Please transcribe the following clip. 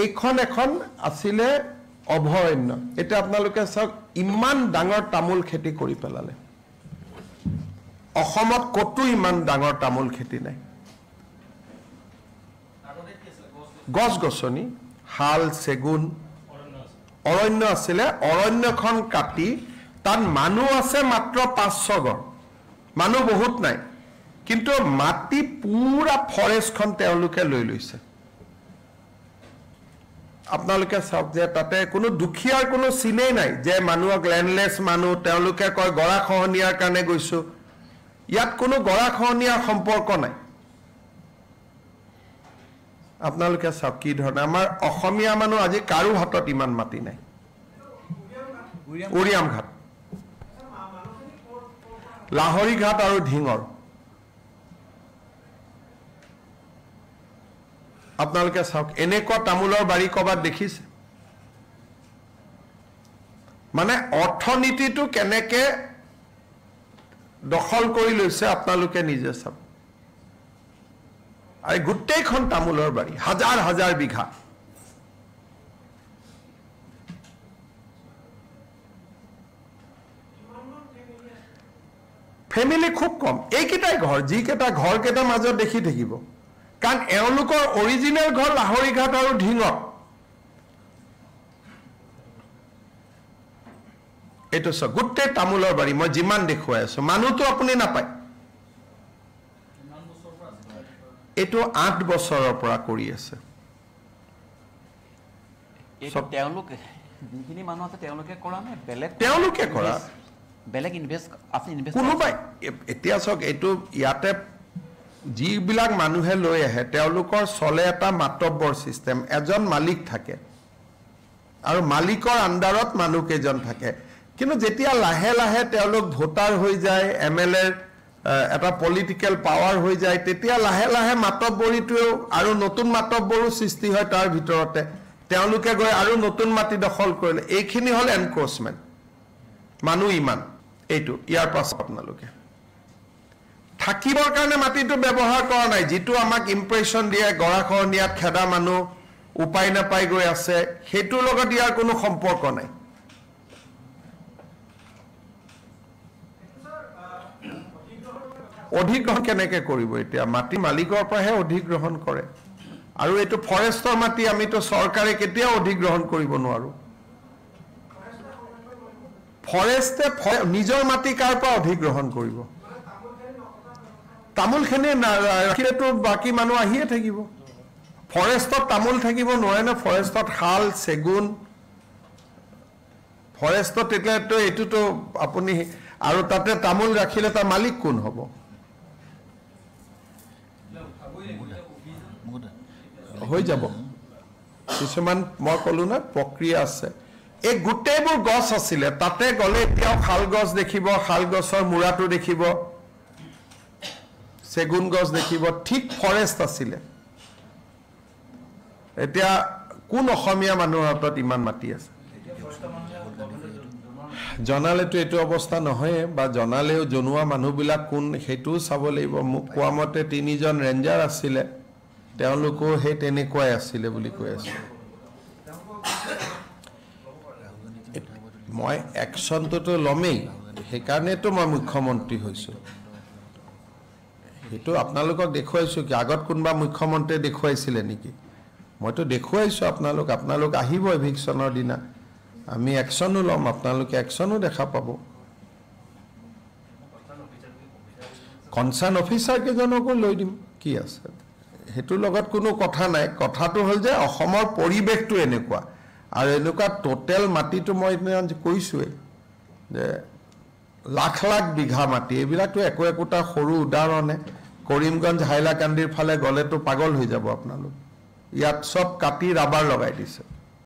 এইখন এখন আছিলে অভয়াৰণ্য এটা আপোনালোকে চাওক ইমান ডাঙৰ তামোল খেতি কৰি পেলালে অসমত কতো ইমান ডাঙৰ তামোল খেতি নাই গছ গছনি হাল সেগুন অৰণ্য আছিলে অৰণ্যখন কাটি তাত মানুহ আছে মাত্ৰ 500 ঘৰ মানুহ বহুত নাই কিন্তু মাটি পুৰা ফৰেষ্টখন তেওঁলোকে লৈ লৈছে আপোনালোকে চাওক যে তাতে কোনো দুখিয়াৰ কোনো চিনেই নাই যে মানুহক ল্যান্ডলেস মানুহ তেওঁলোকে কয় গৰাখহনীয়াৰ কাৰণে গৈছো ইয়াত কোনো গৰাখহনীয়াৰ সম্পৰ্ক নাই আপোনালোকে চাওক কি ধৰণে আমাৰ অসমীয়া মানুহ আজি কাৰো হাতত ইমান মাটি নাই উৰিয়াম ঘাট লাহৰি ঘাট আৰু ঢিঙৰ আপোনালোকে চাওক এনেকুৱা তামোলৰ বাৰী কবাত দেখিছে মানে অৰ্থনীতিটো কেনেকে দখল কৰি লৈছে আপোনালোকে নিজে চাওক আৰু গোটেইখন তামোলৰ বাৰী হাজাৰ হাজাৰ বিঘা ফ্যামিলি খুব কম এইকেইটাই ঘৰ যিকেইটা ঘৰকেইটা মাজত দেখি থাকিব কাৰণ এওঁলোকৰ অৰিজিনেল ঘৰ লাহৰি ঘাট আৰু ঢিঙত এইটো সব গোটেই তামোলৰ বাৰী মই যিমান দেখুৱাই আছো মানুহটো আপুনি নাপায় এইটো 8 বছৰৰ পৰা কৰি আছে এইটো তেওঁলোকে যিখিনি মানুহ আছে তেওঁলোকে কৰা নে বেলেগ তেওঁলোকে কৰা বেলেগ ইনভেষ্ট আপনি ইনভেষ্ট কোনোবাই এতিয়া চাওক এইটো ইয়াতে যিবিলাক মানুহে লৈ আহে তেওঁলোকৰ চলে এটা মাতব্বৰ সিস্টেম এজন মালিক থাকে আৰু মালিকৰ আন্ডাৰত মানুহ কেজন থাকে কিন্তু যেতিয়া লাহে লাহে তেওঁলোক ভোটাৰ হৈ যায় এমএলএ এটা পলিটিক্যাল পাৱাৰ হৈ যায় তেতিয়া লাহে লাহে মাতব্বৰীটো আৰু নতুন মাতব্বৰো সৃষ্টি হয় তাৰ ভিতৰতে তেওঁলোকে গৈ আৰু নতুন মাটি দখল কৰিলে এইখিনি হল এনক্ৰোচমেন্ট মানুহ ইমান এইটো ইয়াৰ পাছ আপোনালোকে থাকিবৰ কাৰণে মাটিটো ব্যৱহাৰ কৰা নাই যেটো আমাক ইমপ্ৰেছন দিয়ে গৰাখহনীয়াত খেদা মানুহ উপায় নাপাই গৈ আছে হেতু লগত ইয়াৰ কোনো সম্পৰ্ক নাই অধিগ্ৰহণ কেনেকৈ কৰিব এতিয়া মাটি মালিকৰ পৰাহে অধিগ্ৰহণ কৰে আৰু এইটো ফৰেষ্টৰ মাটি আমিতো চৰকাৰে কেতিয়াও অধিগ্ৰহণ কৰিব নোৱাৰো ফৰেষ্টে নিজৰ মাটি কাৰ পৰা অধিগ্ৰহণ কৰিব তামোল খেনে ৰাখিলেতো বাকি মানুহ আহিয়ে থাকিব ফৰেষ্টত তামোল থাকিব নোৱাৰে না ফৰেষ্টত হাল সেগুন ফৰেষ্টত এতিয়াতো এটোতো আপুনি আৰু তাতে তামোল ৰাখিলে তাৰ মালিক কোন হ'ব হৈ যাব কিছুমান মই কলো না প্ৰক্ৰিয়া আছে এই গুটেবোৰ গছ আছিল তাতে গলে এতিয়াও খাল গছ দেখিব খাল গছৰ মুৰাটো দেখিব সেগুন গছ দেখিব ঠিক ফৰেষ্ট আছিল এতিয়া কোন অসমীয়া মানুহৰ হাতত ইমান মাটি আছে জনালেতো এইটো অৱস্থা নহয় বা জনালেও জনোৱা মানুহবিলাক কোন হেতু চাব লাগিব মোক কোৱা মতে 3 জন ৰেঞ্জাৰ আছিল তেওঁলোকো হে তেনেকুৱাই আছিল বুলি কৈ আছে মই একশনটো লমেই সেইকাৰণেতো মই মুখ্যমন্ত্ৰী হৈছো হেতু আপোনালোকক দেখুৱাইছো কি আগত কোনবা মুখ্যমন্ত্ৰী দেখুৱাইছিলে নেকি মইতো দেখুৱাইছো আপোনালোক আহিব এভিকচনৰ দিনা আমি একশনো লম আপোনালোকে একশনো দেখা পাব কনসাৰ্ন অফিচাৰ কেজনকো লৈ দিম কি আছে হেতু লগত কোনো কথা নাই কথাটো হল যে অসমৰ পৰিবেশটো এনেকুৱা আৰু এনেকুৱা টোটাল মাটিটো মই কৈছোৱে যে লাখ লাখ বিঘা মাটি এইবিলাকটো একোটা সৰু উদাহৰণে কৰিমগঞ্জ হাইলাকান্দিৰ ফালে গলেতো পাগল হৈ যাব আপোনালোক ইয়াত সব কাটি ৰাবাৰ লগাই দিছে